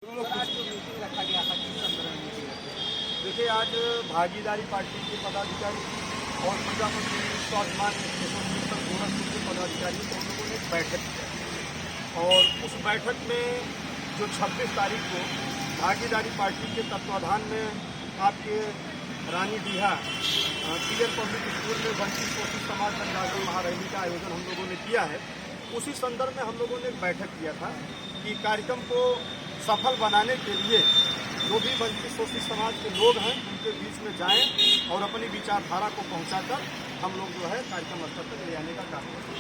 रखा गया था किस संदर्भ में मीटिंग रखी? देखिए, आज भागीदारी पार्टी के पदाधिकारी और प्रजापति स्वाभिमान एसोसिएशन गोरखपुर के पदाधिकारी को हम लोगों ने एक बैठक की और उस बैठक में जो 26 तारीख को भागीदारी पार्टी के तत्वाधान में आपके रानी डीहा पीएन पब्लिक स्कूल में वंचित शोषित समाज जनजागरण महारैली का आयोजन हम लोगों ने किया है। उसी संदर्भ में हम लोगों ने एक बैठक किया था कि कार्यक्रम को सफल बनाने के लिए जो भी वंचित शोषित समाज के लोग हैं उनके बीच में जाएं और अपनी विचारधारा को पहुंचाकर हम लोग जो है कार्यक्रम स्तर तक ले जाने का काम करें।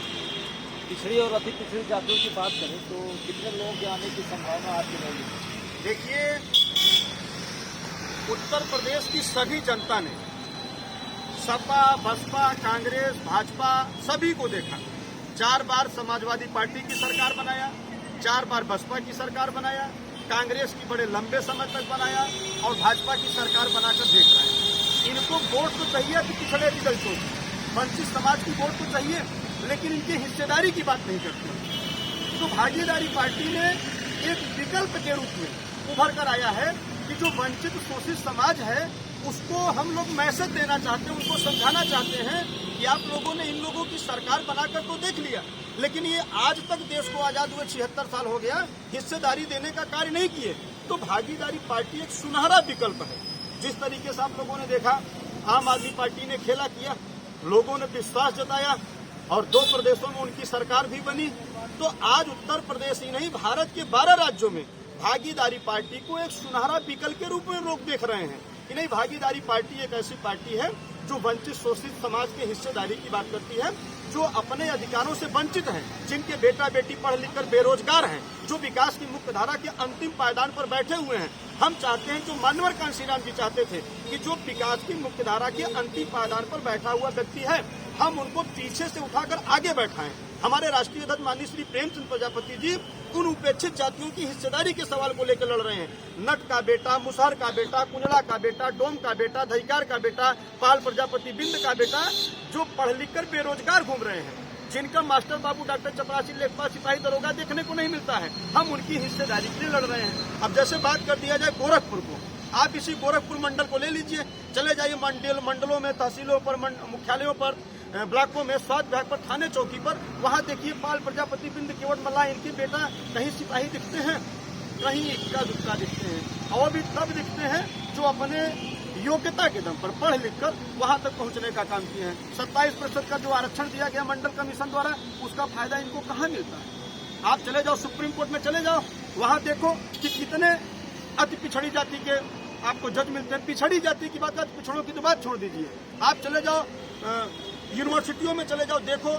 पिछड़ी और अति पिछड़ी जातियों की बात करें तो कितने लोगों के आने की संभावना आपकी रहेगी? देखिए, उत्तर प्रदेश की सभी जनता ने सपा, बसपा, कांग्रेस, भाजपा सभी को देखा। 4 बार समाजवादी पार्टी की सरकार बनाया, 4 बार बसपा की सरकार बनाया, कांग्रेस की बड़े लंबे समय तक बनाया और भाजपा की सरकार बनाकर देख रहे हैं। इनको वोट तो चाहिए कि पिछड़े की दलितों की, वंचित समाज की वोट तो चाहिए, लेकिन इनकी हिस्सेदारी की बात नहीं करते। तो भागीदारी पार्टी ने एक विकल्प के रूप में उभर कर आया है कि जो वंचित शोषित समाज है उसको हम लोग मैसेज देना चाहते हैं, उनको समझाना चाहते हैं कि आप लोगों ने इन लोगों की सरकार बनाकर तो देख लिया, लेकिन ये आज तक देश को आजाद हुए 76 साल हो गया, हिस्सेदारी देने का कार्य नहीं किए। तो भागीदारी पार्टी एक सुनहरा विकल्प है। जिस तरीके से आप लोगों ने देखा, आम आदमी पार्टी ने खेला किया, लोगों ने विश्वास जताया और 2 प्रदेशों में उनकी सरकार भी बनी। तो आज उत्तर प्रदेश ही नहीं, भारत के 12 राज्यों में भागीदारी पार्टी को एक सुनहरा विकल्प के रूप में लोग देख रहे हैं कि नहीं, भागीदारी पार्टी एक ऐसी पार्टी है जो वंचित शोषित समाज के हिस्सेदारी की बात करती है, जो अपने अधिकारों से वंचित हैं, जिनके बेटा बेटी पढ़ लिख कर बेरोजगार हैं, जो विकास की मुख्य धारा के अंतिम पायदान पर बैठे हुए हैं। हम चाहते हैं, जो मानवर कांशीराम जी चाहते थे कि जो विकास की मुख्य धारा के अंतिम पायदान पर बैठा हुआ व्यक्ति है, हम उनको पीछे से उठाकर आगे बैठाएं। हमारे राष्ट्रीय अध्यक्ष माननीय श्री प्रेमचंद प्रजापति जी उन उपेक्षित जातियों की हिस्सेदारी के सवाल को लेकर लड़ रहे हैं। नट का बेटा, मुसहर का बेटा, कुंजला का बेटा, डोम का बेटा, धईकार का बेटा, पाल प्रजापति बिंद का बेटा, जो पढ़ लिख कर बेरोजगार घूम रहे हैं, जिनका मास्टर बाबू, डॉक्टर चपरासी, लेखपाल, सिपाही, दरोगा देखने को नहीं मिलता है, हम उनकी हिस्सेदारी के लिए लड़ रहे हैं। अब जैसे बात कर दिया जाए गोरखपुर को, आप इसी गोरखपुर मंडल को ले लीजिए, चले जाइए मंडलों में, तहसीलों पर, मुख्यालयों पर, ब्लॉकों में, स्वास्थ्य विभाग पर, थाने चौकी पर, वहाँ देखिए पाल प्रजापति बिंद, केवट मल्ला, इनके बेटा कहीं सिपाही दिखते हैं, कहीं इक्का दुक्का दिखते हैं, और भी तब दिखते हैं जो अपने योग्यता के दम पर पढ़ लिख कर वहाँ तक पहुँचने का काम किए हैं। 27% का जो आरक्षण दिया गया मंडल कमीशन द्वारा, उसका फायदा इनको कहाँ मिलता है? आप चले जाओ सुप्रीम कोर्ट में, चले जाओ, वहाँ देखो कि कितने अति पिछड़ी जाति के आपको जज मिलते हैं। पिछड़ी जाति की बात, पिछड़ों की तो बात छोड़ दीजिए, आप चले जाओ यूनिवर्सिटियों में, चले जाओ, देखो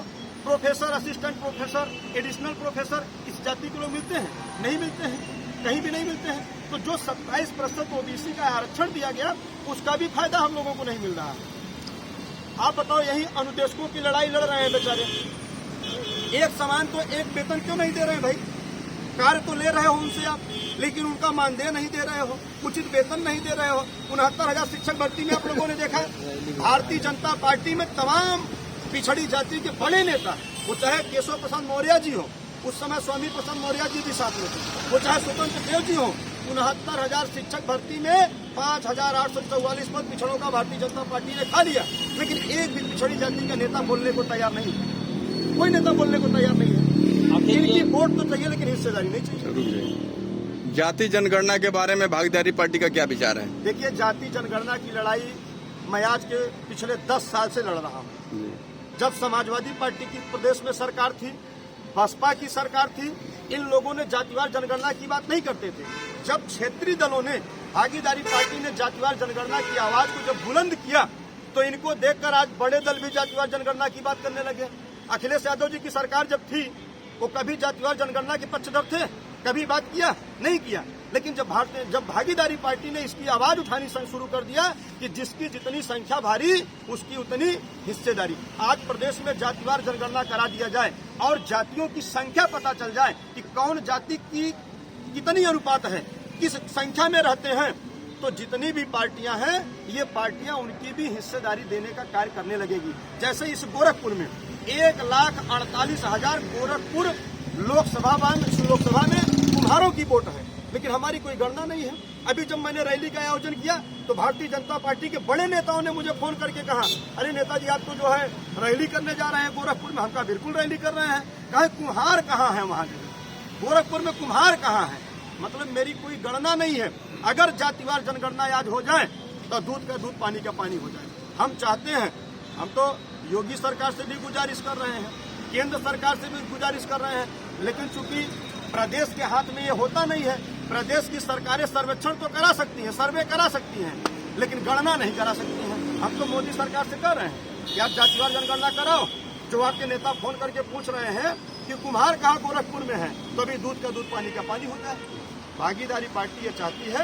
professor, assistant professor, additional professor इस जाति के लोग मिलते हैं? नहीं मिलते हैं, कहीं भी नहीं मिलते हैं। तो जो 27% ओबीसी का आरक्षण दिया गया, उसका भी फायदा हम लोगों को नहीं मिल रहा है। आप बताओ, यही अनुदेशकों की लड़ाई लड़ रहे हैं बेचारे, एक समान तो एक वेतन क्यों नहीं दे रहे हैं भाई? कार्य तो ले रहे हो उनसे आप, लेकिन उनका मानदेय नहीं दे रहे हो, उचित वेतन नहीं दे रहे हो। 69,000 शिक्षक भर्ती में आप लोगों ने देखा, भारतीय जनता पार्टी में तमाम पिछड़ी जाति के बड़े नेता, वो चाहे केशव प्रसाद मौर्य जी हो, उस समय स्वामी प्रसाद मौर्य जी भी साथ में थे, वो चाहे स्वतंत्र देव जी हो, 69,000 शिक्षक भर्ती में 5,844 पद पिछड़ों का भारतीय जनता पार्टी ने खा लिया, लेकिन एक भी पिछड़ी जाति का नेता बोलने को तैयार नहीं है। कोई नेता बोलने को तैयार नहीं है। इनकी वोट तो चाहिए, लेकिन हिस्सेदारी नहीं चाहिए। जाति जनगणना के बारे में भागीदारी पार्टी का क्या विचार है? देखिए, जाति जनगणना की लड़ाई मैं आज के पिछले 10 साल से लड़ रहा हूँ। जब समाजवादी पार्टी की प्रदेश में सरकार थी, बसपा की सरकार थी, इन लोगों ने जातिवार जनगणना की बात नहीं करते थे। जब क्षेत्रीय दलों ने, भागीदारी पार्टी ने जातिवार जनगणना की आवाज को जब बुलंद किया, तो इनको देखकर आज बड़े दल भी जातिवार जनगणना की बात करने लगे। अखिलेश यादव जी की सरकार जब थी, वो कभी जातिवार जनगणना के पक्षधर थे? कभी बात किया? नहीं किया। लेकिन जब भागीदारी पार्टी ने इसकी आवाज उठानी शुरू कर दिया कि जिसकी जितनी संख्या भारी, उसकी उतनी हिस्सेदारी, आज प्रदेश में जातिवार जनगणना करा दिया जाए और जातियों की संख्या पता चल जाए कि कौन जाति की कितनी अनुपात है, किस संख्या में रहते हैं, तो जितनी भी पार्टियां हैं, ये पार्टियां उनकी भी हिस्सेदारी देने का कार्य करने लगेगी। जैसे इस गोरखपुर में 1,48,000 गोरखपुर लोकसभा में कुम्हारों की वोट है, लेकिन हमारी कोई गणना नहीं है। अभी जब मैंने रैली का आयोजन किया तो भारतीय जनता पार्टी के बड़े नेताओं ने मुझे फोन करके कहा, अरे नेताजी आप तो जो है रैली करने जा रहे हैं गोरखपुर में। हम कहा बिल्कुल रैली कर रहे हैं। कहा कुम्हार कहाँ है वहाँ गोरखपुर में, कुम्हार कहाँ है? मतलब मेरी कोई गणना नहीं है। अगर जातिवार जनगणना आज हो जाए तो दूध का दूध पानी का पानी हो जाए। हम चाहते हैं, हम तो योगी सरकार से भी गुजारिश कर रहे हैं, केंद्र सरकार से भी गुजारिश कर रहे हैं, लेकिन चूंकि प्रदेश के हाथ में ये होता नहीं है। प्रदेश की सरकारें सर्वेक्षण तो करा सकती हैं, सर्वे करा सकती हैं, लेकिन गणना नहीं करा सकती हैं। हम तो मोदी सरकार से कर रहे हैं कि आप जातिवार जनगणना कराओ। जो आपके नेता फोन करके पूछ रहे हैं कि कुम्हार कहाँ गोरखपुर में है, तो अभी दूध का दूध पानी का पानी होता है। भागीदारी पार्टी ये चाहती है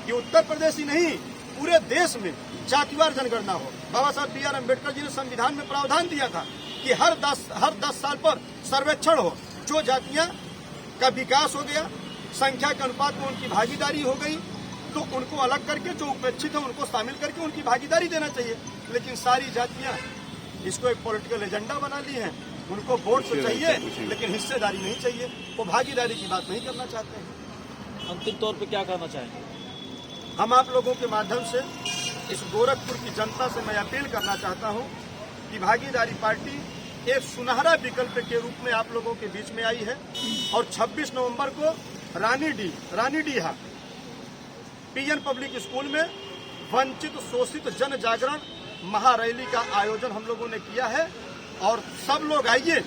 कि उत्तर प्रदेश ही नहीं पूरे देश में जातिवार जनगणना हो। बाबा साहब बी आर अम्बेडकर जी ने संविधान में प्रावधान दिया था कि हर 10 साल पर सर्वेक्षण हो। जो जातियां का विकास हो गया, संख्या के अनुपात में उनकी भागीदारी हो गई, तो उनको अलग करके जो उपेक्षित है उनको शामिल करके उनकी भागीदारी देना चाहिए। लेकिन सारी जातियां इसको एक पॉलिटिकल एजेंडा बना ली है। उनको वोट तो चाहिए लेकिन हिस्सेदारी नहीं चाहिए, वो भागीदारी की बात नहीं करना चाहते हैं। अंतिम तौर पे क्या करना चाहेंगे? हम आप लोगों के माध्यम से इस गोरखपुर की जनता से मैं अपील करना चाहता हूं कि भागीदारी पार्टी एक सुनहरा विकल्प के रूप में आप लोगों के बीच में आई है और 26 नवंबर को रानीडीहा पीएन पब्लिक स्कूल में वंचित शोषित जन जागरण महारैली का आयोजन हम लोगों ने किया है। और सब लोग आइए,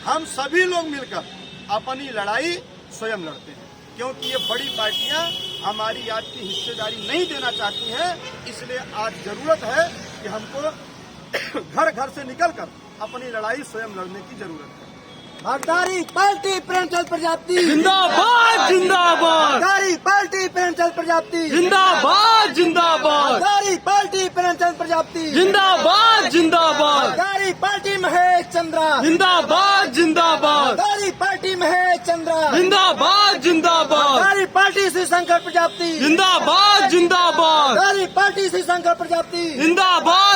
हम सभी लोग मिलकर अपनी लड़ाई स्वयं लड़ते हैं, क्योंकि ये बड़ी पार्टियां हमारी आज की हिस्सेदारी नहीं देना चाहती हैं। इसलिए आज जरूरत है कि हमको घर घर से निकलकर अपनी लड़ाई स्वयं लड़ने की जरूरत है। भागीदारी पार्टी प्रेमचंद प्रजापति जिंदाबाद जिंदाबाद, भागीदारी पार्टी प्रेमचंद प्रजापति जिंदाबाद जिंदाबाद, भागीदारी पार्टी प्रेमचंद प्रजापति जिंदाबाद जिंदाबाद, भागीदारी पार्टी महेश चंद्रा जिंदाबाद जिंदाबाद, भागीदारी पार्टी महेश चंद्रा जिंदाबाद जिंदाबाद, भागीदारी पार्टी श्री शंकर प्रजापति जिंदाबाद जिंदाबाद, भागीदारी पार्टी श्री शंकर प्रजापति जिंदाबाद